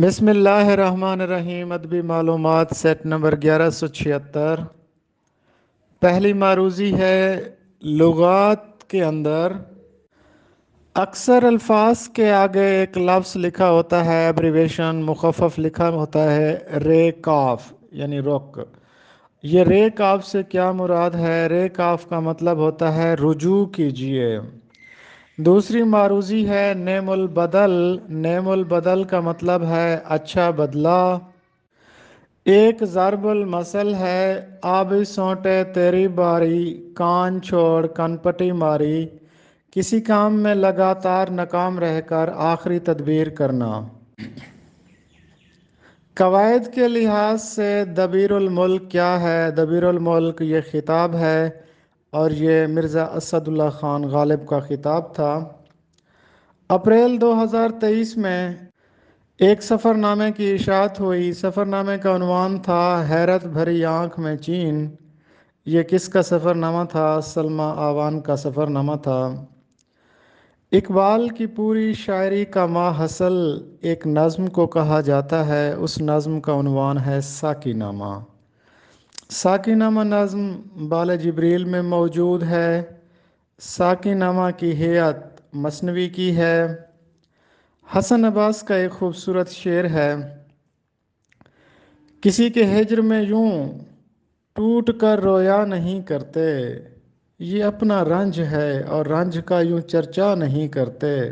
بسم اللہ الرحمن الرحیم ادبی معلومات سیٹ نمبر 1176۔ پہلی معروضی ہے لغات کے اندر اکثر الفاظ کے آگے ایک لفظ لکھا ہوتا ہے، ایبریویشن مخفف لکھا ہوتا ہے رے کاف یعنی رک۔ یہ رے کاف سے کیا مراد ہے؟ رے کاف کا مطلب ہوتا ہے رجوع کیجئے۔ دوسری معروضی ہے نعم البدل۔ نعم البدل کا مطلب ہے اچھا بدلہ۔ ایک ضرب المثل ہے آبی سونٹے تیری باری، کان چھوڑ کن پٹی ماری۔ کسی کام میں لگاتار ناکام رہ کر آخری تدبیر کرنا۔ قواعد کے لحاظ سے دبیر الملک کیا ہے؟ دبیر الملک یہ خطاب ہے اور یہ مرزا اسد اللہ خان غالب کا خطاب تھا۔ اپریل 2023 میں ایک سفر نامے کی اشاعت ہوئی۔ سفر نامے کا عنوان تھا حیرت بھری آنکھ میں چین۔ یہ کس کا سفر نامہ تھا؟ سلمی آوان کا سفر نامہ تھا۔ اقبال کی پوری شاعری کا ماحصل ایک نظم کو کہا جاتا ہے، اس نظم کا عنوان ہے ساقی نامہ۔ ساقی نامہ نظم بال جبریل میں موجود ہے۔ ساقی نامہ کی ہیئت مثنوی کی ہے۔ حسن عباس کا ایک خوبصورت شعر ہے، کسی کے ہجر میں یوں ٹوٹ کر رویا نہیں کرتے، یہ اپنا رنج ہے اور رنج کا یوں چرچا نہیں کرتے۔